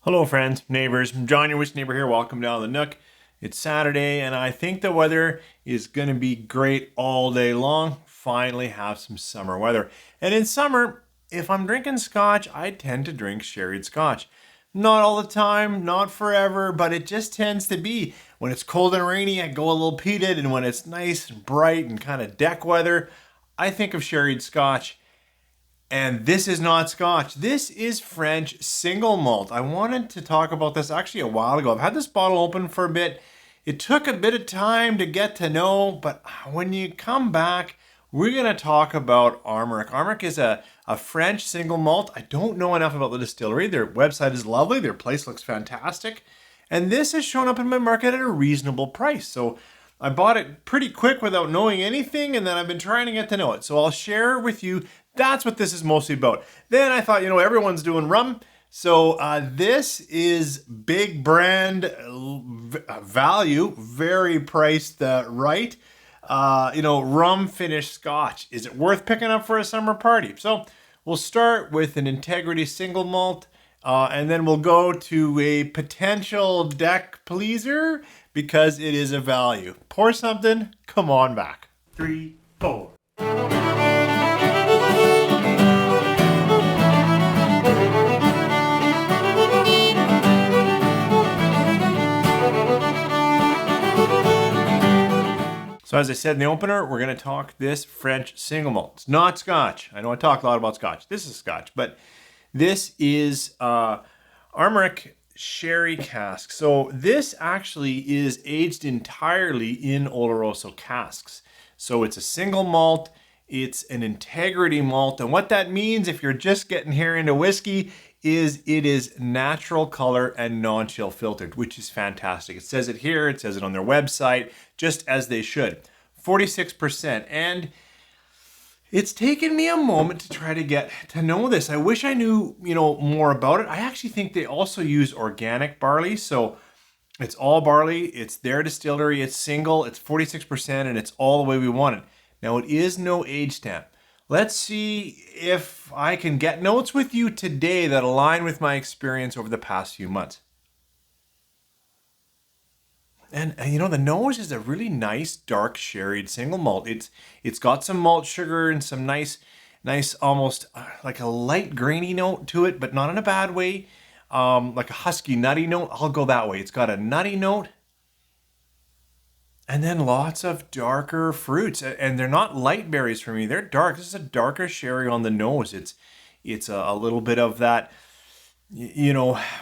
Hello friends, neighbors, John, your Whisky neighbor here. Welcome down the Nook. It's Saturday and I think the weather is going to be great all day long. Finally have some summer weather. And in summer, if I'm drinking scotch, I tend to drink sherried scotch. Not all the time, not forever, but it just tends to be. When it's cold and rainy, I go a little peated, and when it's nice and bright and kind of deck weather, I think of sherried scotch. And this is not Scotch. This is French single malt. I wanted to talk about this actually a while ago. I've had this bottle open for a bit. It took a bit of time to get to know, but when you come back, we're going to talk about Armorik. Armorik is a French single malt. I don't know enough about the distillery. Their website is lovely. Their place looks fantastic. And this has shown up in my market at a reasonable price. So I bought it pretty quick without knowing anything, and then I've been trying to get to know it. So I'll share with you. That's what this is mostly about. Then I thought, everyone's doing rum. So this is big brand value, very priced right. Rum finished scotch. Is it worth picking up for a summer party? So we'll start with an Integrity single malt, and then we'll go to a potential deck pleaser because it is a value. Pour something, come on back. 3, 4. So as I said in the opener, we're going to talk this French single malt. It's not Scotch. I know I talk a lot about Scotch. This is Scotch, but this is Armorik sherry cask. So this actually is aged entirely in Oloroso casks. So it's a single malt. It's an integrity malt. And what that means, if you're just getting here into whiskey, is it is natural color and non-chill filtered, which is fantastic. It says it here, it says it on their website, just as they should. 46%. And it's taken me a moment to try to get to know this. I wish I knew, more about it. I actually think they also use organic barley. So it's all barley, it's their distillery, it's single, it's 46%, and it's all the way we want it. Now it is no age stamp. Let's see if I can get notes with you today that align with my experience over the past few months. And the nose is a really nice dark sherried single malt. It's got some malt sugar and some nice almost like a light grainy note to it, but not in a bad way. Like a husky nutty note. I'll go that way. It's got a nutty note. And then lots of darker fruits, and they're not light berries for me. They're dark. This is a darker sherry on the nose. It's a little bit of that,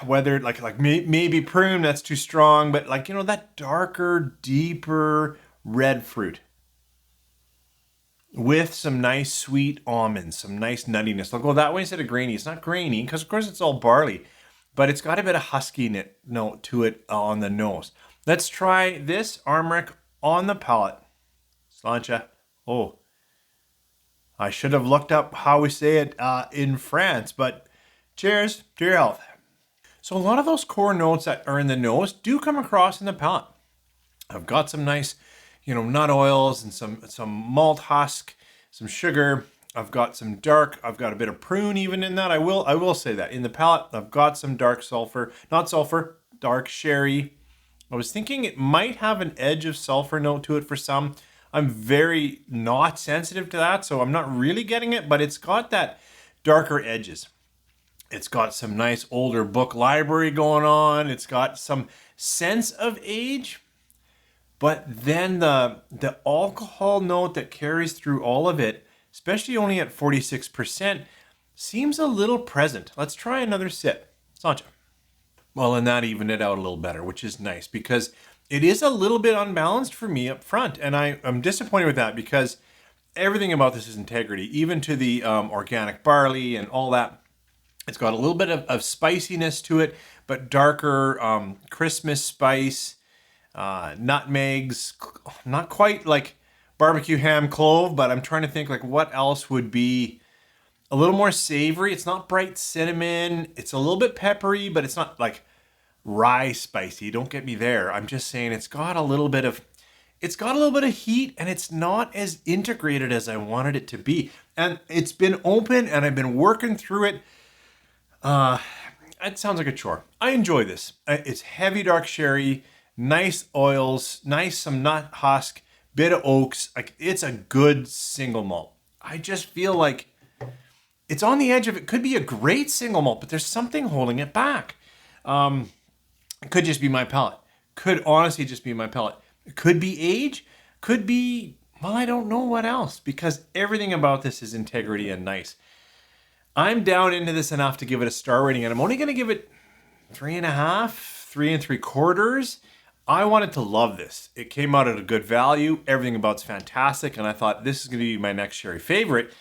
whether like maybe prune, that's too strong, but that darker, deeper red fruit with some nice sweet almonds, some nice nuttiness. I'll go that way instead of grainy. It's not grainy because of course it's all barley, but it's got a bit of husky note to it on the nose. Let's try this Armorik on the palate. Slancha. Oh, I should have looked up how we say it in France, but cheers to your health. So a lot of those core notes that are in the nose do come across in the palate. I've got some nice, nut oils and some malt husk, some sugar. I've got some dark, I've got a bit of prune even in that. I will say that. In the palate, I've got some dark dark sherry. I was thinking it might have an edge of sulfur note to it for some. I'm very not sensitive to that, so I'm not really getting it, but it's got that darker edges. It's got some nice older book library going on. It's got some sense of age, but then the alcohol note that carries through all of it, especially only at 46%, seems a little present. Let's try another sip. Sancha. Well, and that evened it out a little better, which is nice because it is a little bit unbalanced for me up front. And I'm disappointed with that because everything about this is integrity, even to the organic barley and all that. It's got a little bit of spiciness to it, but darker Christmas spice, nutmegs, not quite like barbecue ham clove, but I'm trying to think like what else would be a little more savory. It's not bright cinnamon. It's a little bit peppery, but it's not like rye spicy. Don't get me there. I'm just saying it's got a little bit of heat, and it's not as integrated as I wanted it to be. And it's been open and I've been working through it. it sounds like a chore. I enjoy this. It's heavy dark sherry, nice oils, nice some nut husk, bit of oaks. Like, it's a good single malt. I just feel like it's on the edge of it. Could be a great single malt, but there's something holding it back. It could just be my palate. Could honestly just be my palate. It could be age. Could be, well, I don't know what else, because everything about this is integrity and nice. I'm down into this enough to give it a star rating, and I'm only going to give it 3.5, 3.75. I wanted to love this. It came out at a good value. Everything about it's fantastic, and I thought this is going to be my next sherry favorite.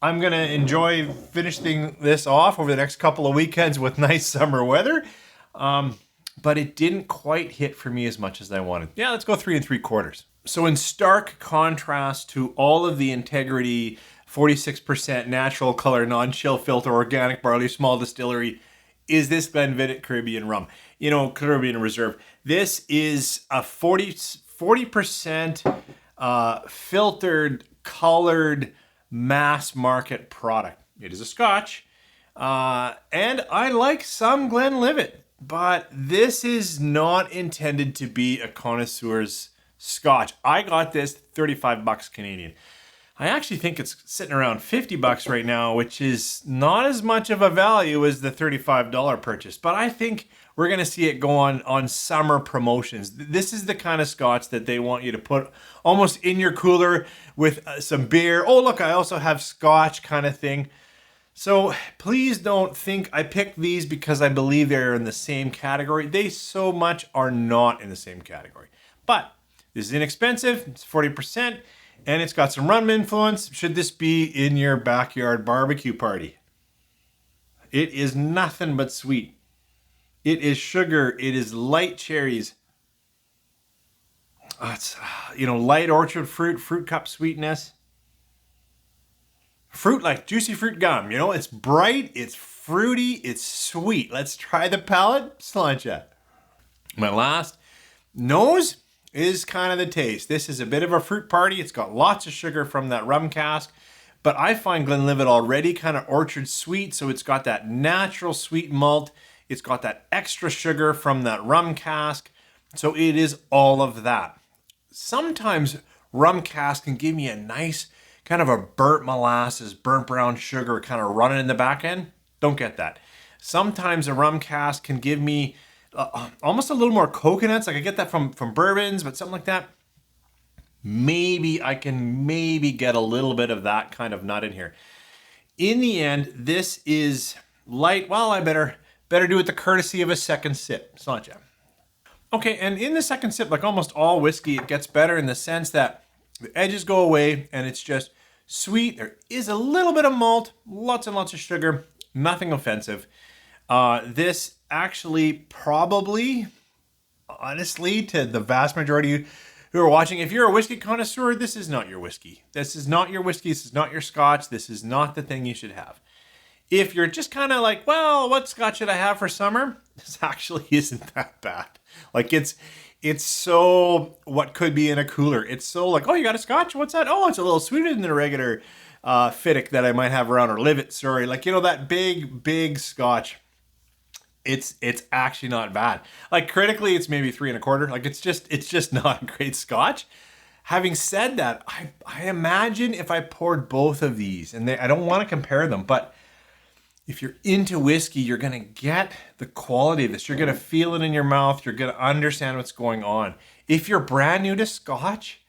I'm going to enjoy finishing this off over the next couple of weekends with nice summer weather. But it didn't quite hit for me as much as I wanted. Yeah, let's go 3.75. So in stark contrast to all of the integrity, 46% natural color, non-chill filter, organic barley, small distillery, is this Glenlivet Caribbean rum. You know, Caribbean Reserve. This is a 40% filtered, colored, mass market product. It is a Scotch. And I like some Glenlivet, but this is not intended to be a connoisseur's Scotch. I got this $35 Canadian. I actually think it's sitting around $50 right now, which is not as much of a value as the $35 purchase. But I think we're going to see it go on summer promotions. This is the kind of Scotch that they want you to put almost in your cooler with some beer. Oh, look, I also have Scotch kind of thing. So please don't think I picked these because I believe they're in the same category. They so much are not in the same category. But this is inexpensive. It's 40%. And it's got some rum influence. Should this be in your backyard barbecue party? It is nothing but sweet. It is sugar. It is light cherries. It's, light orchard fruit cup sweetness. Fruit like juicy fruit gum. It's bright, it's fruity, it's sweet. Let's try the palate. Sláinte. My last nose is kind of the taste. This is a bit of a fruit party. It's got lots of sugar from that rum cask, but I find Glenlivet already kind of orchard sweet, so it's got that natural sweet malt. It's got that extra sugar from that rum cask, so it is all of that. Sometimes rum cask can give me a nice kind of a burnt molasses, burnt brown sugar kind of running in the back end. Don't get that. Sometimes a rum cask can give me almost a little more coconuts. Like I get that from bourbons, but something like that. Maybe I can get a little bit of that kind of nut in here. In the end, this is light. Well, I better do it the courtesy of a second sip. Sláinte. Okay, and in the second sip, like almost all whiskey, it gets better in the sense that the edges go away and it's just sweet. There is a little bit of malt, lots and lots of sugar, nothing offensive. This actually probably, honestly, to the vast majority who are watching, if you're a whiskey connoisseur, this is not your whiskey. This is not your whiskey. This is not your Scotch. This is not the thing you should have. If you're just kind of like, well, what Scotch should I have for summer? This actually isn't that bad. Like it's so what could be in a cooler. It's so like, oh, you got a Scotch? What's that? Oh, it's a little sweeter than the regular Fittick that I might have around, or Livet, sorry. Like, that big Scotch. It's actually not bad. Like critically, it's maybe 3.25. Like it's just not a great Scotch. Having said that, I imagine if I poured both of these, and I don't want to compare them, but if you're into whiskey, you're going to get the quality of this. You're going to feel it in your mouth. You're going to understand what's going on. If you're brand new to Scotch,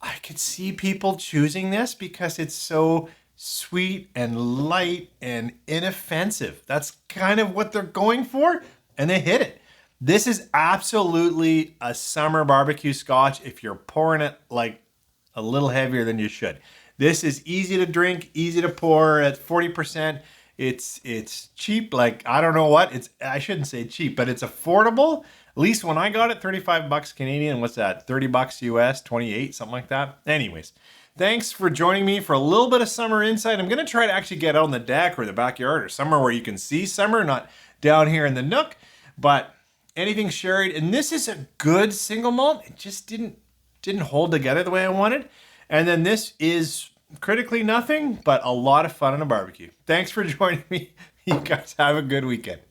I could see people choosing this because it's so sweet and light and inoffensive. That's kind of what they're going for, and they hit it. This is absolutely a summer barbecue Scotch if you're pouring it like a little heavier than you should. This is easy to drink, easy to pour at 40%. It's cheap. Like, I don't know what I shouldn't say cheap, but it's affordable. At least when I got it, $35 Canadian. What's that? $30 US, 28, something like that. Anyways, thanks for joining me for a little bit of summer insight. I'm going to try to actually get out on the deck or the backyard or somewhere where you can see summer, not down here in the nook, but anything sherried. And this is a good single malt. It just didn't hold together the way I wanted. And then this is critically nothing, but a lot of fun on a barbecue. Thanks for joining me. You guys have a good weekend.